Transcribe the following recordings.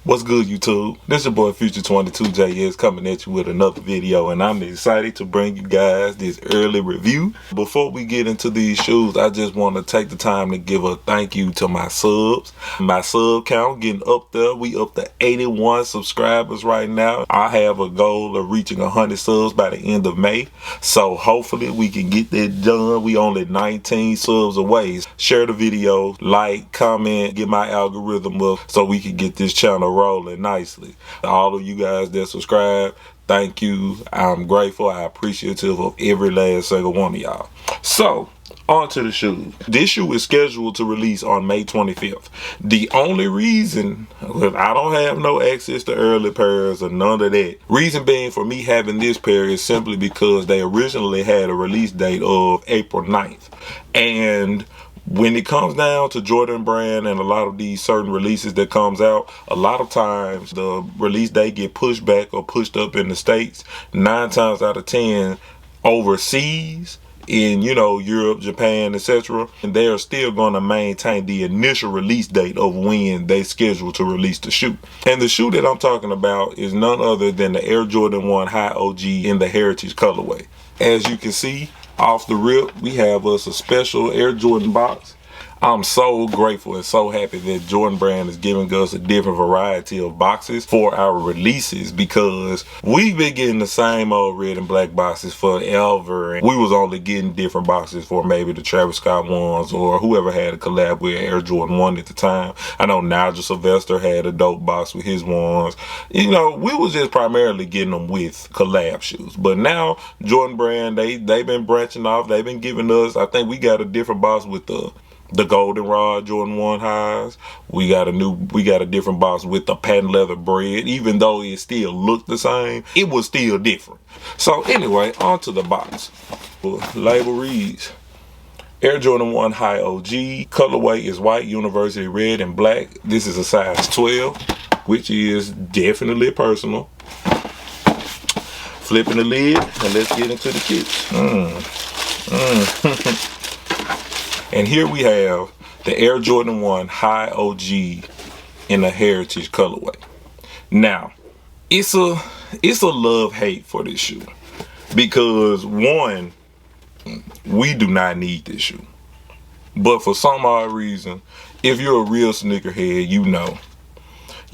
What's good, YouTube? This your boy Future22JS coming at you with another video, and I'm excited to bring you guys this early review. Before we get into these shoes, I just want to take the time to give a thank you to my subs. My sub count getting up there. We up to 81 subscribers right now. I have a goal of reaching 100 subs by the end of May, so hopefully we can get that done. We only 19 subs away. Share the video, like, comment, get my algorithm up so we can get this channel rolling nicely. All of you guys that subscribe, thank you. I'm grateful. I'm appreciative of every last single one of y'all. So on to the shoe. This shoe is scheduled to release on May 25th. The only reason, I don't have no access to early pairs or none of that. Reason being for me having this pair is simply because they originally had a release date of April 9th. And when it comes down to Jordan Brand and a lot of these certain releases that comes out, a lot of times the release date get pushed back or pushed up in the States. 9 times out of 10 overseas, in Europe, Japan, etc., and they are still going to maintain the initial release date of when they schedule to release the shoe. And the shoe that I'm talking about is none other than the Air Jordan 1 High OG in the Heritage colorway. As you can see off the rip, we have us a special Air Jordan box. I'm so grateful and so happy that Jordan Brand is giving us a different variety of boxes for our releases, because we've been getting the same old red and black boxes forever, and we was only getting different boxes for maybe the Travis Scott ones or whoever had a collab with Air Jordan 1 at the time. I know Nigel Sylvester had a dope box with his ones. We was just primarily getting them with collab shoes, but now Jordan Brand, they've been branching off. They've been giving us, I think we got a different box with the goldenrod Jordan 1 highs. We got a different box with the patent leather bread. Even though it still looked the same, it was still different. So anyway, on to the box. Label reads Air Jordan 1 High OG. Colorway is white, university red, and black. This is a size 12, which is definitely personal. Flipping the lid, and let's get into the kits. And here we have the Air Jordan 1 High OG in the Heritage colorway. Now, it's a love-hate for this shoe, because one, we do not need this shoe. But for some odd reason, if you're a real sneakerhead, you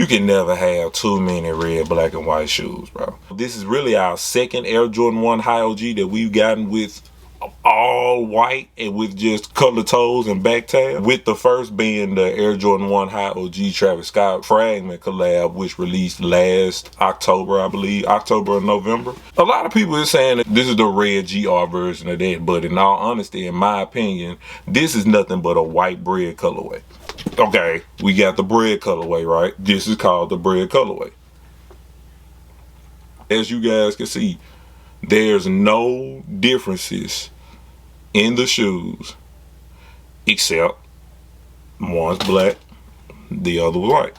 can never have too many red, black, and white shoes, bro. This is really our second Air Jordan 1 High OG that we've gotten with all white and with just color toes and back tab, with the first being the Air Jordan 1 High OG Travis Scott Fragment collab, which released last October, I believe, October or November. A lot of people are saying that this is the red GR version of that, but in all honesty, in my opinion, this is nothing but a white bread colorway. Okay, we got the bread colorway, right? This is called the bread colorway. As you guys can see, there's no differences in the shoes except one's black, the other was white.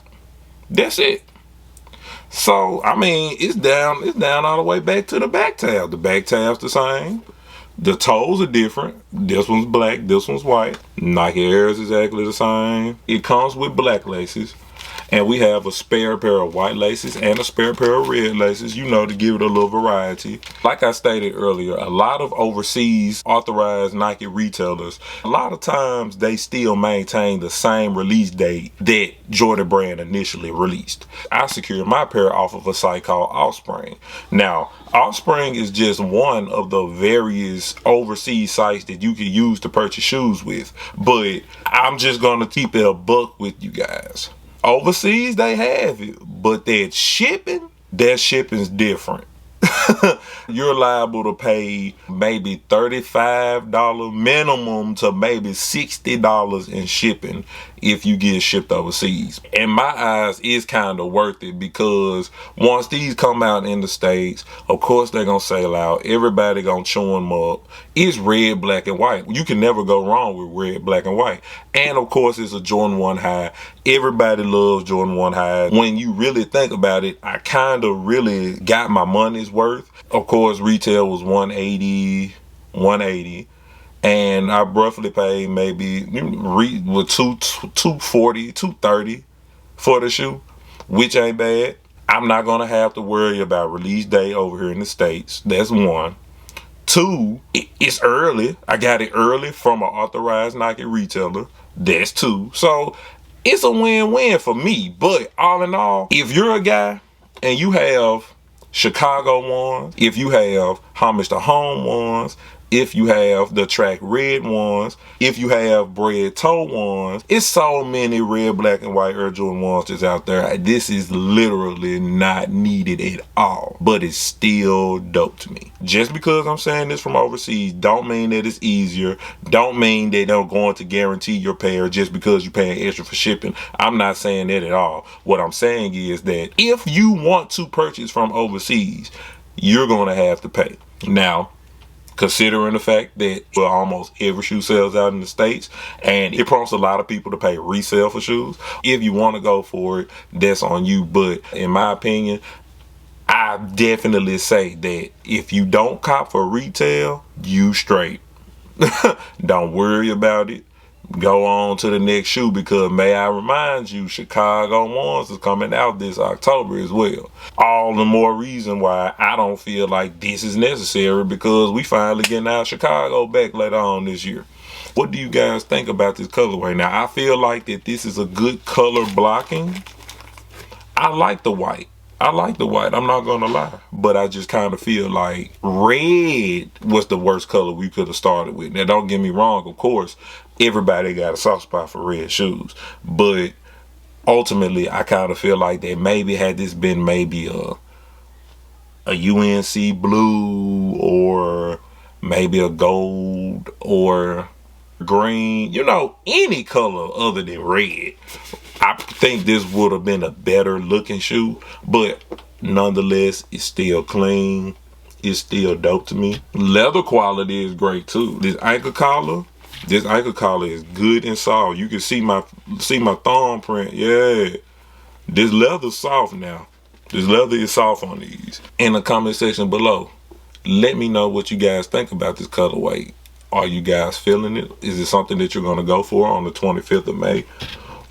That's it. So I mean, it's down all the way back to the back tab. The back tab's the same. The toes are different. This one's black, this one's white. Nike Air is exactly the same. It comes with black laces. And we have a spare pair of white laces and a spare pair of red laces, to give it a little variety. Like I stated earlier, a lot of overseas authorized Nike retailers, a lot of times they still maintain the same release date that Jordan Brand initially released. I secured my pair off of a site called Offspring. Now, Offspring is just one of the various overseas sites that you can use to purchase shoes with. But I'm just going to keep it a buck with you guys. Overseas, they have it, but their shipping's different. You're liable to pay maybe $35 minimum to maybe $60 in shipping if you get shipped overseas. In my eyes, it's kind of worth it, because once these come out in the States, of course they're gonna sell out. Everybody gonna chew them up. It's red, black, and white. You can never go wrong with red, black, and white. And of course, it's a Jordan 1 High. Everybody loves Jordan 1 High. When you really think about it, I kind of really got my money's worth. Of course, retail was $180, and I roughly paid maybe with $240, $230 for the shoe. which ain't bad. I'm not gonna have to worry about release day over here in the States. That's one. Two, it's early. I got it early from an authorized Nike retailer. That's two. So it's a win-win for me. But all in all, if you're a guy and you have Chicago ones, if you have Homage to Home ones, if you have the track red ones, if you have bread toe ones, it's so many red, black, and white Air Jordan ones that's out there. This is literally not needed at all, but it's still dope to me. Just because I'm saying this from overseas don't mean that it's easier, don't mean that they're going to guarantee your pair just because you're paying extra for shipping. I'm not saying that at all. What I'm saying is that if you want to purchase from overseas, you're going to have to pay. Now, considering the fact that almost every shoe sells out in the States, and it prompts a lot of people to pay resale for shoes. If you want to go for it, that's on you. But in my opinion, I definitely say that if you don't cop for retail, you straight. Don't worry about it. Go on to the next shoe, because may I remind you, Chicago ones is coming out this October as well. All the more reason why I don't feel like this is necessary, because we finally getting our Chicago back later on this year. What do you guys think about this colorway? Now, I feel like that this is a good color blocking. I like the white. I'm not gonna lie, but I just kind of feel like red was the worst color we could have started with. Now, don't get me wrong, of course, everybody got a soft spot for red shoes, but ultimately, I kind of feel like that maybe had this been maybe a UNC blue, or maybe a gold or green, you know, any color other than red, I think this would have been a better looking shoe. But nonetheless, it's still clean. It's still dope to me. Leather quality is great too. This ankle collar is good and soft. You can see my thumb print. Yeah, this leather's soft now. This leather is soft on these. In the comment section below, let me know what you guys think about this colorway. Are you guys feeling it? Is it something that you're gonna go for on the 25th of May?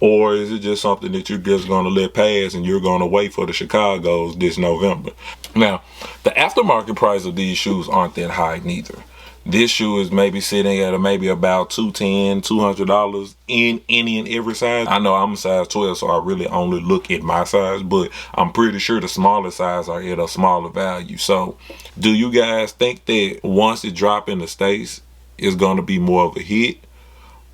Or is it just something that you're just going to let pass and you're going to wait for the Chicagos this November? Now, the aftermarket price of these shoes aren't that high neither. This shoe is maybe sitting at maybe about $210, $200 in any and every size. I know I'm a size 12, so I really only look at my size, but I'm pretty sure the smaller size are at a smaller value. So do you guys think that once it drops in the States, it's going to be more of a hit?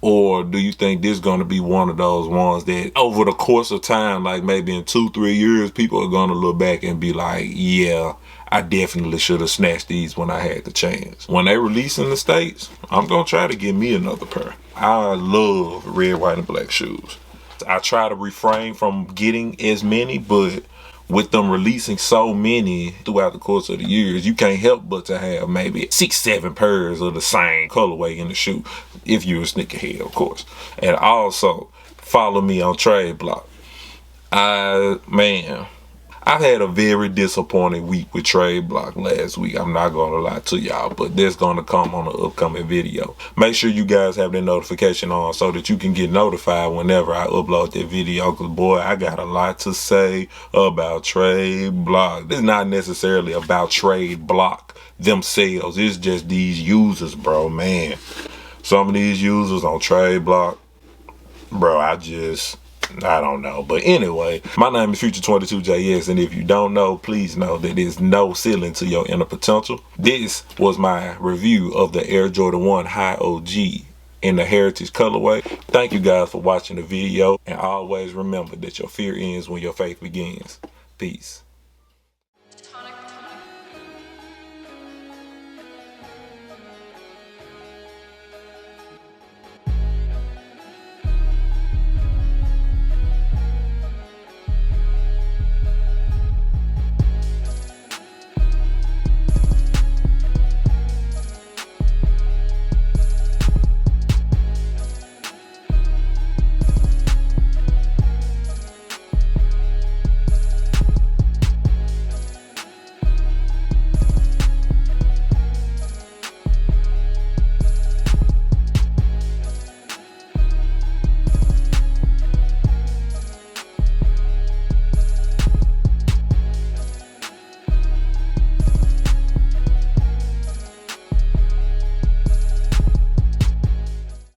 Or do you think this is going to be one of those ones that over the course of time, like maybe in 2-3 years, people are going to look back and be like, yeah, I definitely should have snatched these when I had the chance. When they release in the States, I'm going to try to get me another pair. I love red, white, and black shoes. I try to refrain from getting as many, but with them releasing so many throughout the course of the years, you can't help but to have maybe 6-7 pairs of the same colorway in the shoe, if you're a sneakerhead, of course. And also, follow me on Trade Block. I've had a very disappointing week with Trade Block last week. I'm not going to lie to y'all, but that's going to come on an upcoming video. Make sure you guys have the notification on so that you can get notified whenever I upload that video, because boy, I got a lot to say about Trade Block. This is not necessarily about Trade Block themselves. It's just these users, bro, man. Some of these users on Trade Block, bro, I don't know. But anyway, my name is Future22JS, and if you don't know, please know that there's no ceiling to your inner potential. This was my review of the Air Jordan 1 High OG in the Heritage colorway. Thank you guys for watching the video, and always remember that your fear ends when your faith begins. Peace.